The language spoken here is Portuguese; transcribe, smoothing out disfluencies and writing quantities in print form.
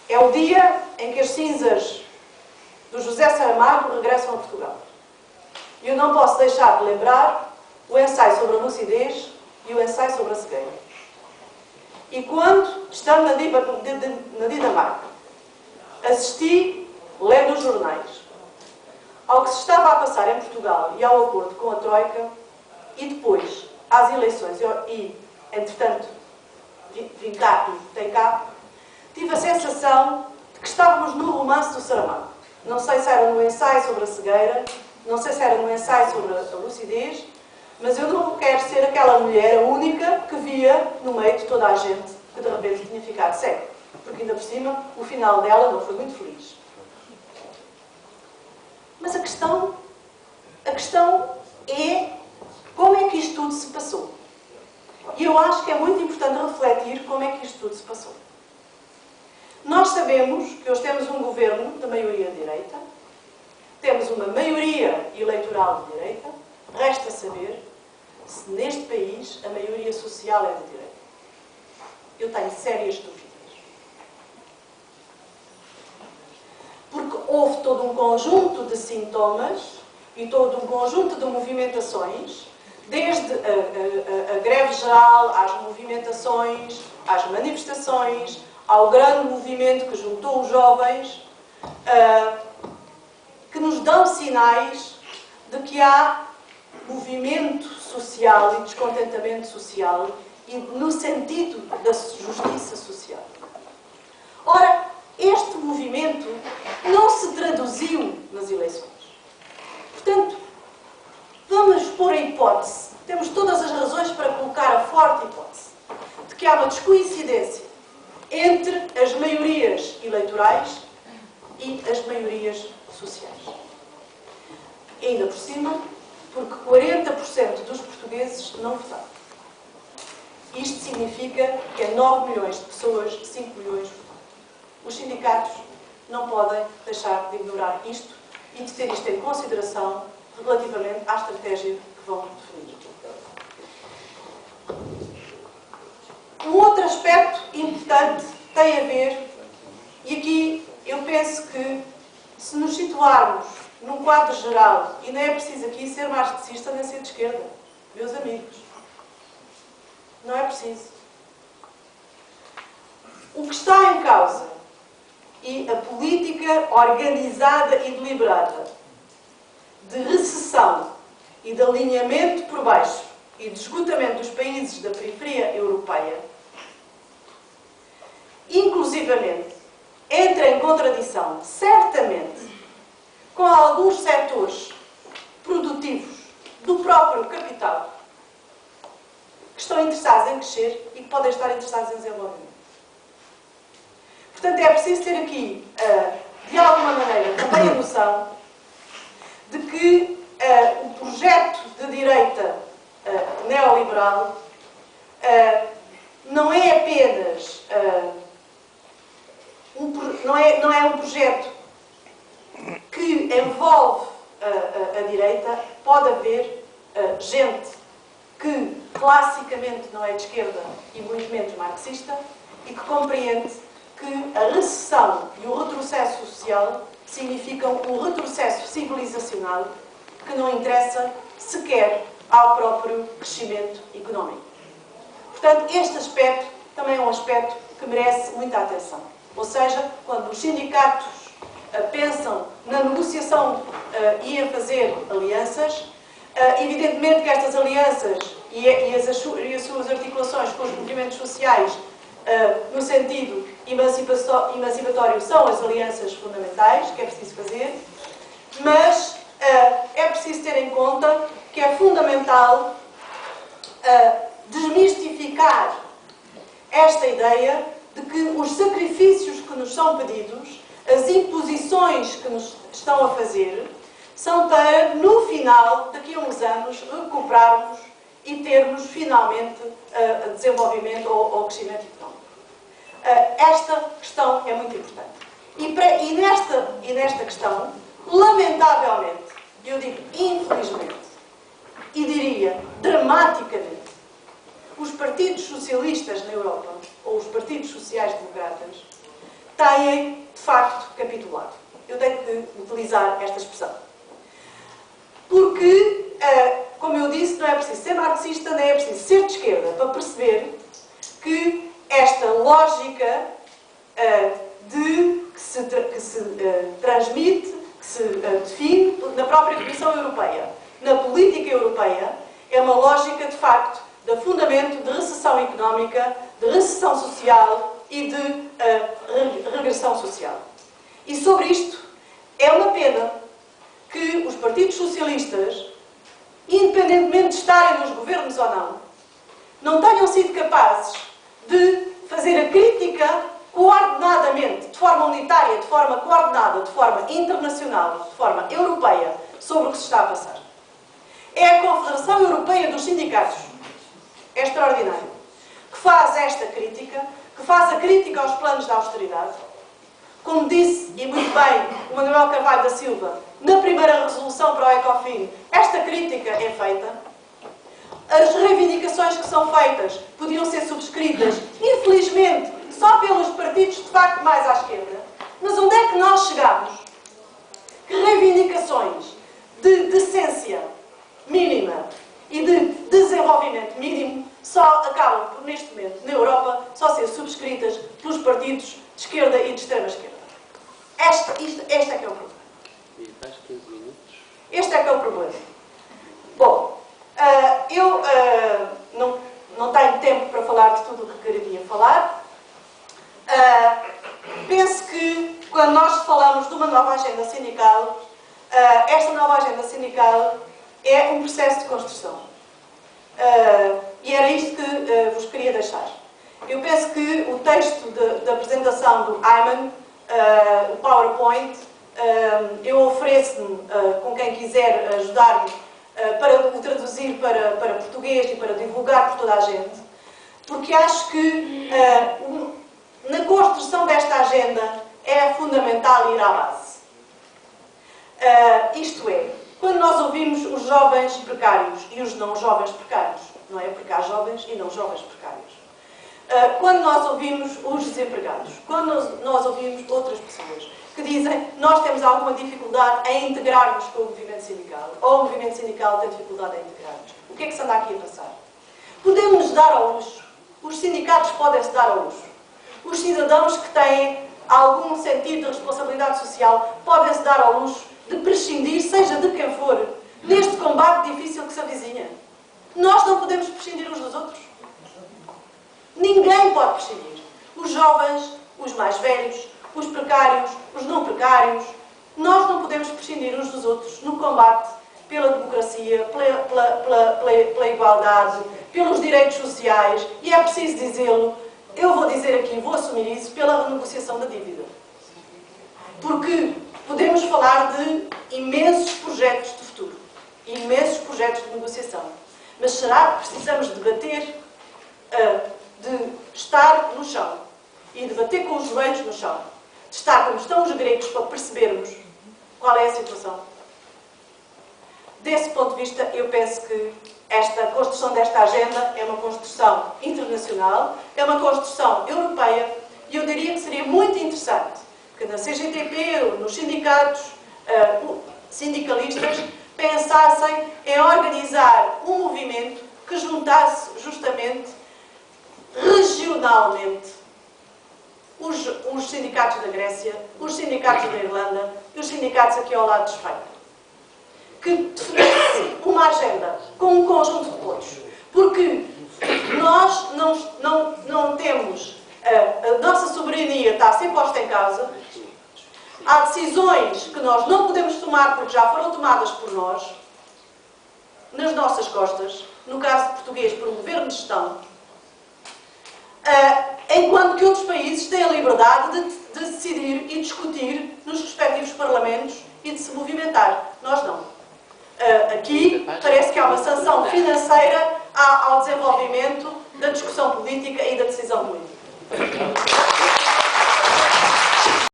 É o dia em que as cinzas do José Saramago regressam a Portugal. E eu não posso deixar de lembrar o ensaio sobre a lucidez e o ensaio sobre a cegueira. E quando, estando na Dinamarca, assisti, lendo os jornais, ao que se estava a passar em Portugal e ao acordo com a Troika, e depois às eleições, e entretanto, vim cá e votei cá, tive a sensação de que estávamos no romance do Saramago. Não sei se era no ensaio sobre a cegueira, não sei se era no ensaio sobre a lucidez, mas eu não quero ser aquela mulher, a única, que via no meio de toda a gente que de repente tinha ficado cego. Porque ainda por cima, o final dela não foi muito feliz. Mas a questão é como é que isto tudo se passou. E eu acho que é muito importante refletir como é que isto tudo se passou. Nós sabemos que hoje temos um governo da maioria de direita, temos uma maioria eleitoral de direita, resta saber se neste país a maioria social é de direita. Eu tenho sérias dúvidas. Porque houve todo um conjunto de sintomas e todo um conjunto de movimentações, desde a greve geral, às movimentações, às manifestações, ao grande movimento que juntou os jovens, que nos dão sinais de que há movimento social e descontentamento social e no sentido da justiça social. Ora, este movimento não se traduziu nas eleições. Portanto, vamos pôr a hipótese, temos todas as razões para colocar a forte hipótese, de que há uma descoincidência entre as maiorias eleitorais e as maiorias sociais. E ainda por cima, porque 40% dos portugueses não votaram. Isto significa que é 9 milhões de pessoas, 5 milhões votaram. Os sindicatos não podem deixar de ignorar isto e de ter isto em consideração relativamente à estratégia que vão definir. Um outro aspecto importante tem a ver, e aqui eu penso que se nos situarmos num quadro geral, e não é preciso aqui ser marxista nem ser de esquerda, meus amigos. Não é preciso. O que está em causa e a política organizada e deliberada de recessão e de alinhamento por baixo e de esgotamento dos países da periferia europeia, inclusivamente, entra em contradição, certamente, com alguns setores produtivos do próprio capital que estão interessados em crescer e que podem estar interessados em desenvolvimento. Portanto, é preciso ter aqui, de alguma maneira, também a noção de que o projeto de direita neoliberal não é apenas não é um projeto que envolve a direita. Pode haver gente que classicamente não é de esquerda e muito menos marxista e que compreende que a recessão e o retrocesso social significam um retrocesso civilizacional que não interessa sequer ao próprio crescimento económico. Portanto, este aspecto também é um aspecto que merece muita atenção. Ou seja, quando os sindicatos pensam na negociação e em fazer alianças, evidentemente que estas alianças e as suas articulações com os movimentos sociais no sentido emancipatório são as alianças fundamentais que é preciso fazer, mas é preciso ter em conta que é fundamental desmistificar esta ideia de que os sacrifícios que nos são pedidos, as imposições que nos estão a fazer, são para, no final, daqui a uns anos, recuperarmos e termos, finalmente, desenvolvimento ou crescimento económico. Esta questão é muito importante. E nesta questão, lamentavelmente, eu digo infelizmente, e diria dramaticamente, os partidos socialistas na Europa, ou os partidos sociais-democratas, têm, de facto, capitulado. Eu tenho que utilizar esta expressão. Porque, como eu disse, não é preciso ser marxista, nem é preciso ser de esquerda para perceber que esta lógica que se transmite, que se define na própria Comissão Europeia, na política europeia, é uma lógica, de facto, de afundamento, de recessão económica, de recessão social e de regressão social. E sobre isto, é uma pena que os partidos socialistas, independentemente de estarem nos governos ou não tenham sido capazes de fazer a crítica coordenadamente, de forma unitária, de forma coordenada, de forma internacional, de forma europeia, sobre o que se está a passar. É a Confederação Europeia dos Sindicatos, é extraordinário, que faz esta crítica, que faz a crítica aos planos de austeridade. Como disse, e muito bem, o Manuel Carvalho da Silva, na primeira resolução para o ECOFIN, esta crítica é feita. As reivindicações que são feitas podiam ser subscritas, infelizmente, só pelos partidos de facto mais à esquerda. Mas onde é que nós chegamos? Que reivindicações de decência mínima e de desenvolvimento mínimo só acabam por, neste momento, na Europa, só ser subscritas pelos partidos de esquerda e de extrema-esquerda. Este é que é o problema. Este é que é o problema. Bom, eu não tenho tempo para falar de tudo o que queria falar. Penso que, quando nós falamos de uma nova agenda sindical, esta nova agenda sindical é um processo de construção. E era isto que vos queria deixar. Eu penso que o texto da apresentação do Ayman, o PowerPoint, eu ofereço-me, com quem quiser ajudar-me, para o traduzir para português e para divulgar por toda a gente, porque acho que na construção desta agenda é fundamental ir à base. Isto é, quando nós ouvimos os jovens precários e os não jovens precários, não é? Porque há jovens e não jovens precários. Quando nós ouvimos os desempregados, quando nós ouvimos outras pessoas que dizem nós temos alguma dificuldade em integrarmos com o movimento sindical, ou o movimento sindical tem dificuldade em integrarmos, o que é que se anda aqui a passar? Podemos-nos dar ao luxo, os sindicatos podem-se dar ao luxo, os cidadãos que têm algum sentido de responsabilidade social podem-se dar ao luxo de prescindir, seja de quem for, neste combate difícil que se avizinha. Nós não podemos prescindir uns dos outros. Ninguém pode prescindir. Os jovens, os mais velhos, os precários, os não precários. Nós não podemos prescindir uns dos outros no combate pela democracia, pela igualdade, pelos direitos sociais. E é preciso dizê-lo, eu vou dizer aqui, vou assumir isso, pela renegociação da dívida. Porque podemos falar de imensos projetos de futuro, imensos projetos de negociação. Mas será que precisamos debater, de estar no chão e debater com os joelhos no chão, de estar como estão os gregos para percebermos qual é a situação? Desse ponto de vista, eu penso que esta construção desta agenda é uma construção internacional, é uma construção europeia, e eu diria que seria muito interessante que na CGTP, ou nos sindicatos, sindicalistas, pensassem em organizar um movimento que juntasse justamente regionalmente os sindicatos da Grécia, os sindicatos da Irlanda e os sindicatos aqui ao lado de Espanha. Que definisse uma agenda com um conjunto de pontos. Porque nós não temos... A nossa soberania está sempre posta em causa. Há decisões que nós não podemos tomar porque já foram tomadas por nós, nas nossas costas, no caso português, por um governo de gestão, enquanto que outros países têm a liberdade de decidir e discutir nos respectivos parlamentos e de se movimentar. Nós não. Aqui parece que há uma sanção financeira ao desenvolvimento da discussão política e da decisão política.